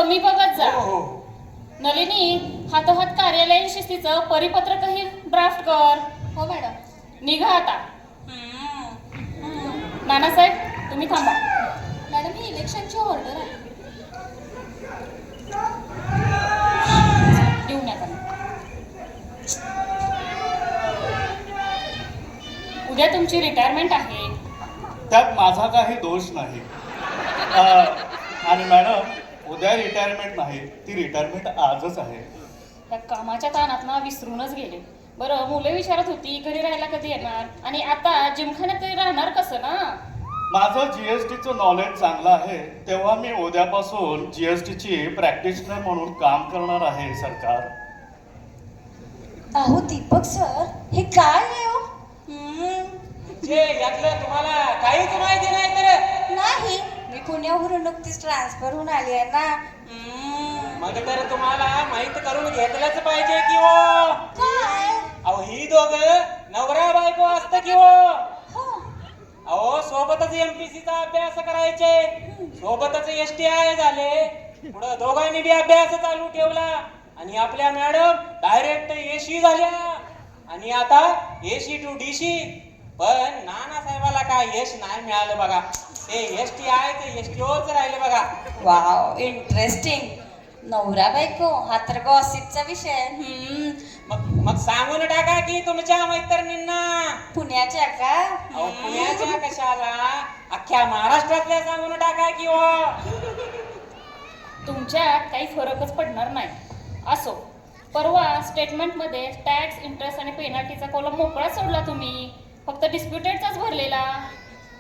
कमी बघत जा. हो हो. नलिनी, हातोहात कार्यालयीन शिस्तीचं परिपत्रकही ड्राफ्ट कर. हो मॅडम. निघा आता. नानासाहेब, तुम्ही थांबा. मॅडम, ही इलेक्शनची ऑर्डर आहे. देऊन या त्यांना. उद्या तुमची रिटायरमेंट आहे. त्यात माझा काही दोष नाही. आणि मॅडम, उद्या रिटायरमेंट नाही, ती रिटायरमेंट आजच आहे. त्या कामाच्या ताणात ना विसरूनच गेले. बरं, मुलं विचारत होती घरी राहायला कधी येणार, आणि आता जिमखान्यात तरी राहणार कसं ना? माझं जीएसटीचं नॉलेज चांगलं आहे, तेव्हा मी उद्यापासून जीएसटीची प्रॅक्टिशनर म्हणून काम करणार आहे. सरकार, अहो दीपक सर, हे काय आहे हो? जे यातलं तुम्हाला काहीच माहिती नाही तर? नाही, मी पुण्यावरून नुकतीच ट्रान्सफर होऊन आली आहे ना. मग तर तुम्हाला माहित करून घेतलंच पाहिजे की हो. काय? अहो ही दोघं नवरा बायको असतं की हो. अहो सोबतच एमपीसीचा अभ्यास करायचे, सोबतच एसटीआय झाले, पुढे दोघांनी बी अभ्यास चालू ठेवला, आणि आपल्या मॅडम डायरेक्ट एसी झाल्या, आणि आता एसी टू डीसी. पण नानासाहेबाला काय यश नाही मिळालं बघा. ते एसटीआय ते एसटीओच राहिले बघा. Wow, interesting. नवरा बायको हा तर गॉसिपचा विषय. मग सांगून टाका की तुमच्या मैत्रिणींना. पुण्याच्या का? अहो पुण्याच्या कशाला, अख्ख्या महाराष्ट्रातल्या सांगून टाका की हो. तुमच्यात काही फरकच पडणार नाही. असो, परवा स्टेटमेंटमध्ये टॅक्स, इंटरेस्ट आणि पेनल्टीचा कॉलम मोकळा सोडला तुम्ही, फक्त डिस्प्युटेडचाच भरलेला.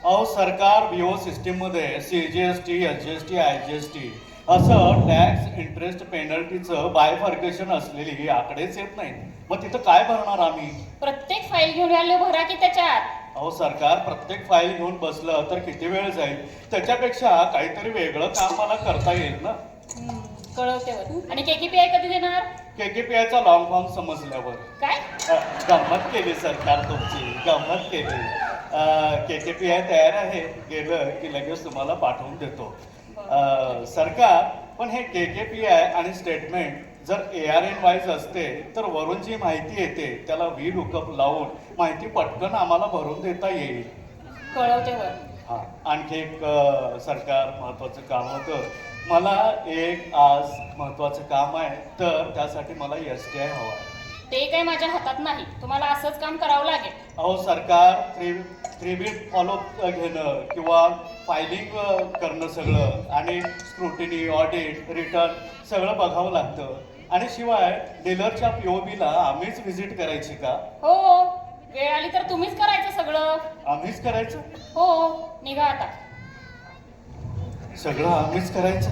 अहो सरकार, बीओ सिस्टीममध्ये सीजीएसटी, एसजीएसटी, आयजीएसटी असं टॅक्स, इंटरेस्ट, पेनल्टीचं बायफर्केशन असलेली आकडेच येत नाहीत. मग तिथं काय भरणार आम्ही? प्रत्येक फाईल घेऊन व्हॅल्यू भरा की त्याच्यात. अहो सरकार, प्रत्येक फाईल घेऊन बसलं तर किती वेळ जाईल? त्याच्यापेक्षा काहीतरी वेगळं काम मला करता येईल ना. कळवतेवर. आणि केकेपीआय कधी देणार? केकेपीआयचा लॉंग फॉर्म समजल्यावर. काय? गंमत केली सरकार, तुमची गंमत केली. केकेपीआय तयार आहे, गेलं की लगेच तुम्हाला पाठवून देतो. सरकार, पण हे केकेपीआय आणि स्टेटमेंट जर ARN वाईज असते तर वरून जी माहिती येते त्याला व्ही लुकअप लावून माहिती पटकन आम्हाला भरून देता येईल. कळवतेवर. हां, आणखी एक सरकार महत्त्वाचं काम होतं. मला एक आज महत्त्वाचं काम आहे, तर त्यासाठी मला STI हवा आहे. ते काही माझ्या हातात नाही, तुम्हाला असंच काम करावं लागेल. अहो सरकार, थ्री बीट फॉलो घेणं किंवा फायलिंग करणं सगळं, आणि स्क्रुटिनी, ऑडिट, रिटर्न सगळं बघावं लागतं. आणि शिवाय डीलरच्या POBला आम्हीच व्हिजिट करायची का? हो, वेळ आली तर तुम्हीच करायचं सगळं. आम्हीच करायचं? हो, निघा आता. सगळं आम्हीच करायचं?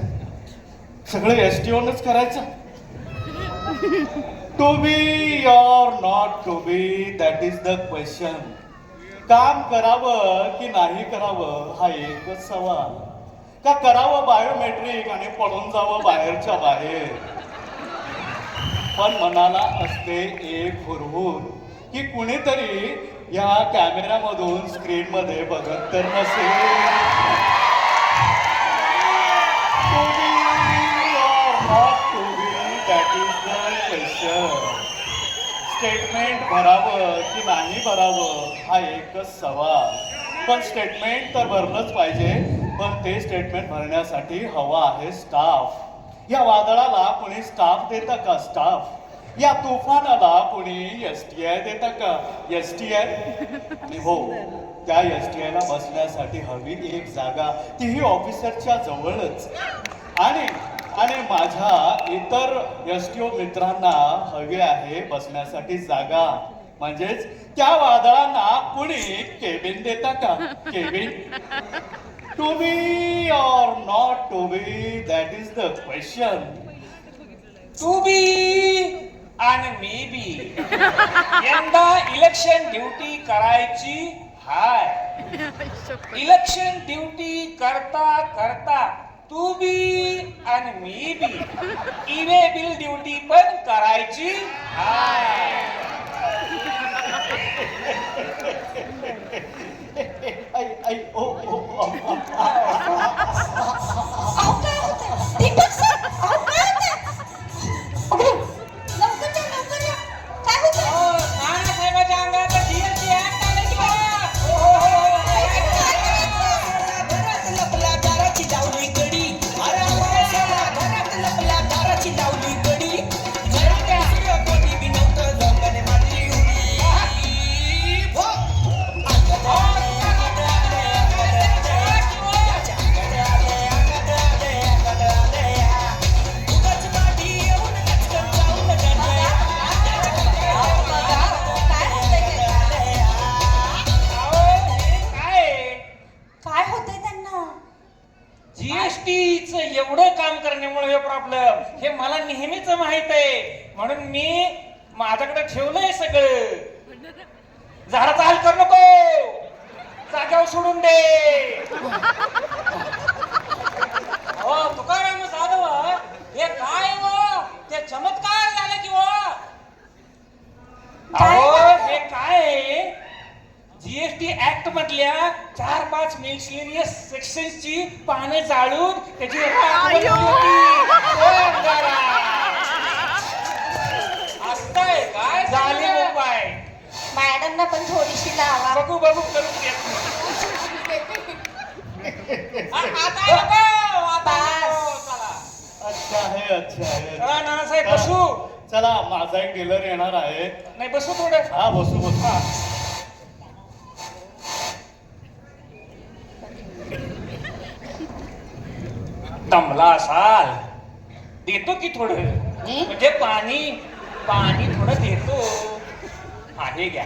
सगळं STOनच करायचं? To be or not to be, that is the question. काम करावं की नाही करावं हा एकच सवाल. का करावं बायोमेट्रिक आणि पडून जावं बाहेरच्या बाहेर? पण मनाला असते एक हुरहुर की कुणीतरी या कॅमेऱ्यामधून स्क्रीनमध्ये बघत तर नसेल. To be or not to be, that is the question. Statement भरावं की नाही भरावं हा एकच सवाल. पण स्टेटमेंट तर भरलंच पाहिजे, पण ते स्टेटमेंट भरण्यासाठी हवा आहे स्टाफ. या वादळाला कोणी स्टाफ देतं का? स्टाफ. या तुफानाला कोणी STI देतं का? STI. आणि हो, त्या STIला बसण्यासाठी हवी एक जागा, तीही ऑफिसरच्या जवळच. आणि माझ्या इतर STO मित्रांना हवी आहे बसण्यासाठी जागा. म्हणजेच त्या वादळांना कुणी केबिन देतं का? Cabin. To be or not to be, that is the question. To be आणि मी बी. यंदा इलेक्शन ड्युटी करायची हाय. इलेक्शन ड्युटी करता करता तू बी आणि मी बी इवे बिल ड्युटी पण करायची हाय. अहो काय होतंय? दीपक सर, कंपनीमुळे हे प्रॉब्लेम हे मला नेहमीच माहित आहे, म्हणून मी माझ्याकडे ठेवलंय सगळं. झाडाचा हाल करू नको, जाग्यावर सोडून दे. हो तुकाराम जाधव, हे काय व ते चमत्कार झाले की व? अहो हे काय जीएसटी ऍक्ट मधल्या 4-5 मिसलेनियस सेक्शनची पाने जाळून त्याची राख बनवली होती. हो, अंगारा. असतंय काय झाली मुंबई. मॅडमना पण थोडीशी लावा. बघू बघू करून देत आता नको, आता नको. चला. अच्छा आहे. चला नानासाहेब बसू. चला माझा एक डीलर येणार आहे. नाही बसू थोडं. हा बसू. दमला असाल देतो की थोडं, म्हणजे पाणी थोडं देतो. आहे घ्या.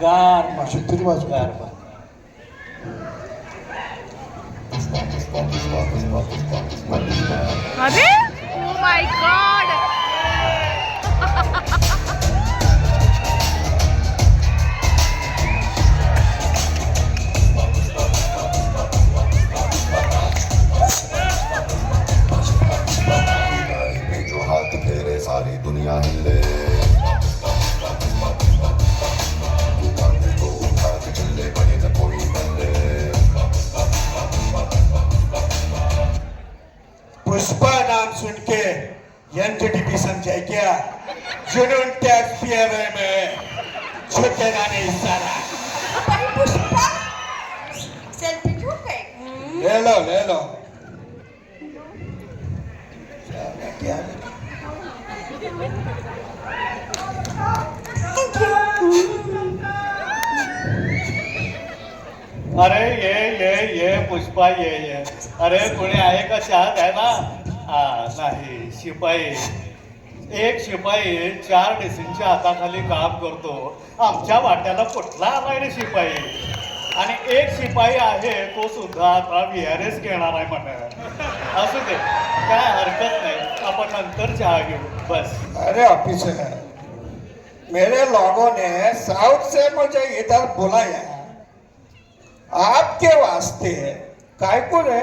गार गार पाणी. अरे ओ माय गॉड जो हाथ फेरे सारी दुनिया हिले, तो उठा के चले बने न कोई बल्ले. पुष्पा नाम सुन के एनजीटीपी समझाई क्या? जुनून टैक्स पियर है मैं, झुकेगा नहीं साला. पण पुष्पा सेल्फी घेऊ काय? ले लो. क्या अरे ये पुष्पा ये. अरे कोणी आहे का चहा आहे ना? हा नाही. शिपाई, एक शिपाई 4 डिसींच्या हाताखाली काम करतो. आमच्या वाट्याला कुठला आलाय रे शिपाई? आणि एक शिपाई आहे तो सुद्धा आता VRS घेणार आहे म्हणा. असू दे, काय हरकत नाही. आपण नंतर चहा घेऊ. बस. अरे ऑफिसर, मेरे लोगों ने साउथ से मुझे इधर बुलाया आपके वास्ते. काय को रे?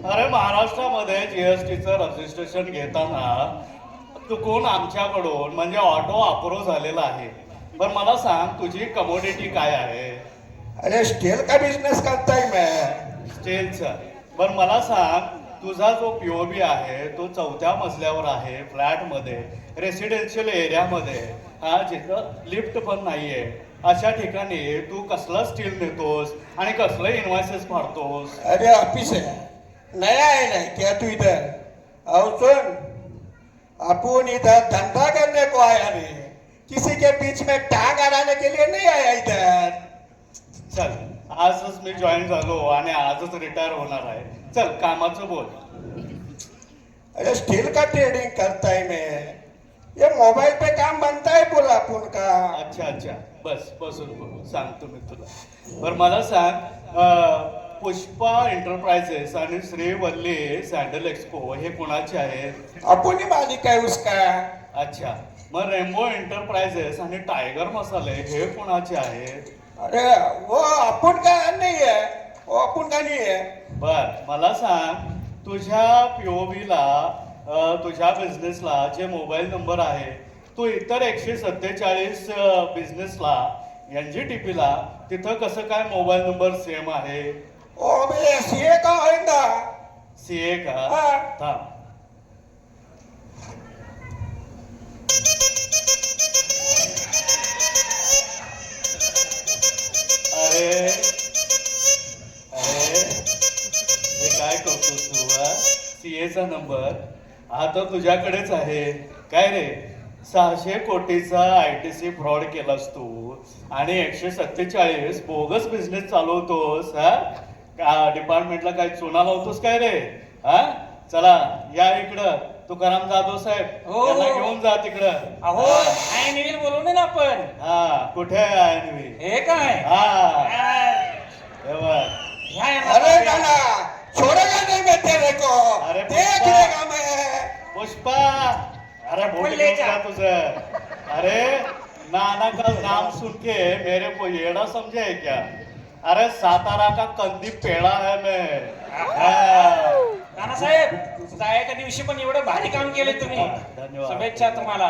अरे महाराष्ट्रामध्ये जीएसटीचं रजिस्ट्रेशन घेताना चुकून आमच्याकडून म्हणजे ऑटो अप्रूव्ह झालेला आहे. बरं मला सांग, तुझी कमोडिटी काय आहे? अरे स्टील का बिझनेस करता है मैं. स्टीलचा. बरं मला सांग, तुझा जो POB आहे तो 4थ्या मजल्यावर आहे, फ्लॅटमध्ये, रेसिडेन्शियल एरियामध्ये, हा जिथं लिफ्ट पण नाहीये, अशा ठिकाणी तू कसला स्टील देतोस आणि कसलं इन्व्हॉइसेस फाडतोस? अरे ऑफिसर, नया है ना क्या तू इधर? और सुन, अपन इधर धंधा करने को आया नहीं, किसी के बीच में टांग अड़ाने के लिए नहीं आया इधर. चल, आजच मी जॉईन झालो आणि आजच रिटायर होणार आहे. चल कामाचं बोल. अरे स्टील का ट्रेडिंग करता है मैं. ये मोबाइल पे काम बनता है बोला अपन का. अच्छा. बसून बोल, सांगतो मी तुला. बरं मला सांग, पुष्पा एंटरप्राइजेस आणि श्रीवल्ली सँडल एक्सपो हे कुणाचे आहेत? अपन ही मालिक है उसका. अच्छा, मग रेम्बो एंटरप्राइजेस आणि टायगर मसाले हे कुणाचे आहेत? अरे वो अपन का नहीं है, वो अपन का नहीं है. बर मला सांग, तुझ्या POBला, तुझ्या बिझनेसला जे मोबाईल नंबर आहे तो इतर 147 बिझनेसला, NGTPला तिथं कसं काय मोबाईल नंबर सेम आहे? ओ मेरे सीए का होगा. CA का? हा. थांब. अरे हे काय करतोस तू? CAचा नंबर हा तर तुझ्याकडेच आहे. काय रे, 600 कोटीचा ITC फ्रॉड केलास तू आणि 147 बोगस बिझनेस चालवतोस. हा डिपार्टमेंटला काय चुना लावतोस काय रे? हा चला या इकडं. तुकाराम जाधव साहेब, हो. त्यांना घेऊन जा तिकडं. अहो काय निविल बोलवलं ना आपण. हा कुठे आहे अन्वी? हे काय हा हे बघ. ह्या अरे गाना छोड़ेगा नहीं मैं तेरे अरे बोल पल्लेच्या. तुझं. अरे नाना का नाम सुन के मेरे को येड़ा समझे है क्या? अरे सातारा का कंदी पेड़ा है मैं. हाँ. नानासाहेब जायच्या दिवशी पण एवढं भारी काम केलं तुम्ही. धन्यवाद. शुभेच्छा तुम्हाला.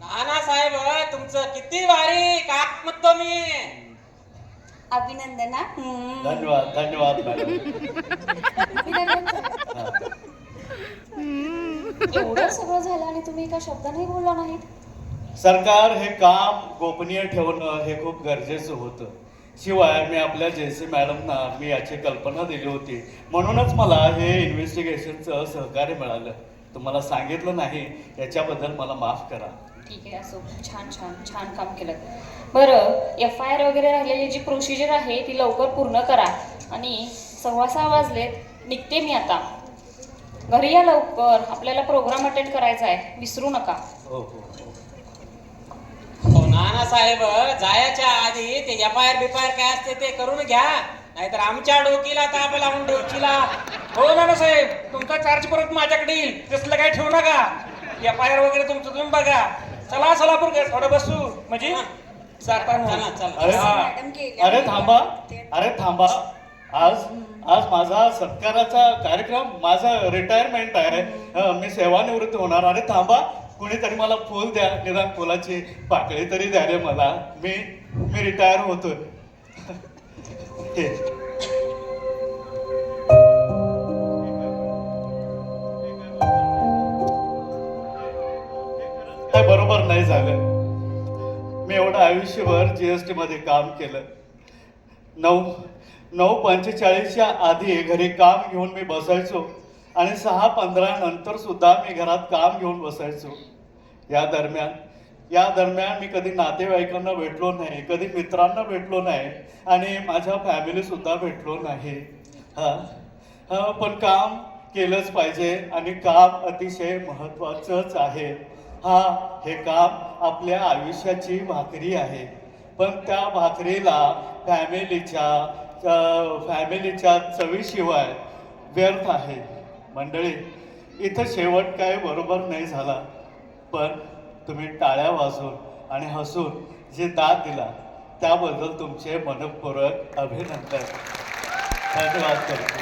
नानासाहेब तुमचं किती भारी काम म्हणतो मी. अभिनंदन हा. धन्यवाद धन्यवाद मॅडम. हा. एवढं सगळं झालं आणि तुम्ही एका शब्दाने बोलला नाहीत. सरकार हे काम गोपनीय ठेवणं हे खूप गरजेचं होतं. शिवाय मी आपल्या जेसी मॅडमना मी याची कल्पना दिली होती, म्हणूनच मला हे इन्व्हेस्टिगेशनचं सहकार्य मिळालं. तुम्हाला सांगितलं नाही याच्याबद्दल मला माफ करा. ठीक आहे, असो. छान छान छान काम केलं. बरं, FIR वगैरे राहिलेली जी प्रोसिजर आहे ती लवकर पूर्ण करा. आणि 6:15 वाजलेत, निघते मी आता. घरी या लवकर, आपल्याला प्रोग्राम अटेंड करायचा आहे, विसरू नका. हो हो हो. हो नानासाहेब जायच्या आधी ते FIR बिफायर काय असते ते करून घ्या, नाहीतर आमच्या डोकीला ताप लावून डोकीला. हो नानासाहेब तुमचा चार्ज परत माझ्याकडे येईल, तसलं काय ठेवू नका. FIR वगैरे तुमचं तुम्ही बघा. चला सोलापूर थोडं बसू म्हणजे जाताना. अरे मॅडम गेल्या. अरे थांबा, अरे थांबा. आज माझा सत्काराचा कार्यक्रम, माझं रिटायरमेंट आहे. मी सेवानिवृत्त होणार. अरे थांबा, कुणीतरी मला फुल द्या, निदान फुलाची पाकळी तरी द्या रे मला. मी रिटायर होतोय. हे. काय बरोबर नाही झालं. मी एवढं आयुष्यभर GST मध्ये काम केलं. 9:45च्या आधी घरी काम घेऊन मी बसायचो आणि 6:15 नंतर सुद्धा मी घरात काम घेऊन बसायचो. या दरम्यान मी कधी नातेवाईकांना भेटलो नाही, कधी मित्रांना भेटलो नाही आणि माझ्या फॅमिली सुद्धा भेटलो नाही. पण काम केलंच पाहिजे आणि काम अतिशय महत्त्वाचंच आहे. हे काम आपल्या आयुष्याची भाकरी आहे, पण त्या भाकरीला फॅमिलीच्या चवीशिवाय व्यर्थ आहे. मंडळी, इथं शेवट काय बरोबर नाही झाला, पण तुम्ही टाळ्या वाजवून आणि हसून जे दाद दिला त्याबद्दल तुमचे मनःपूर्वक अभिनंदन. धन्यवाद करतो.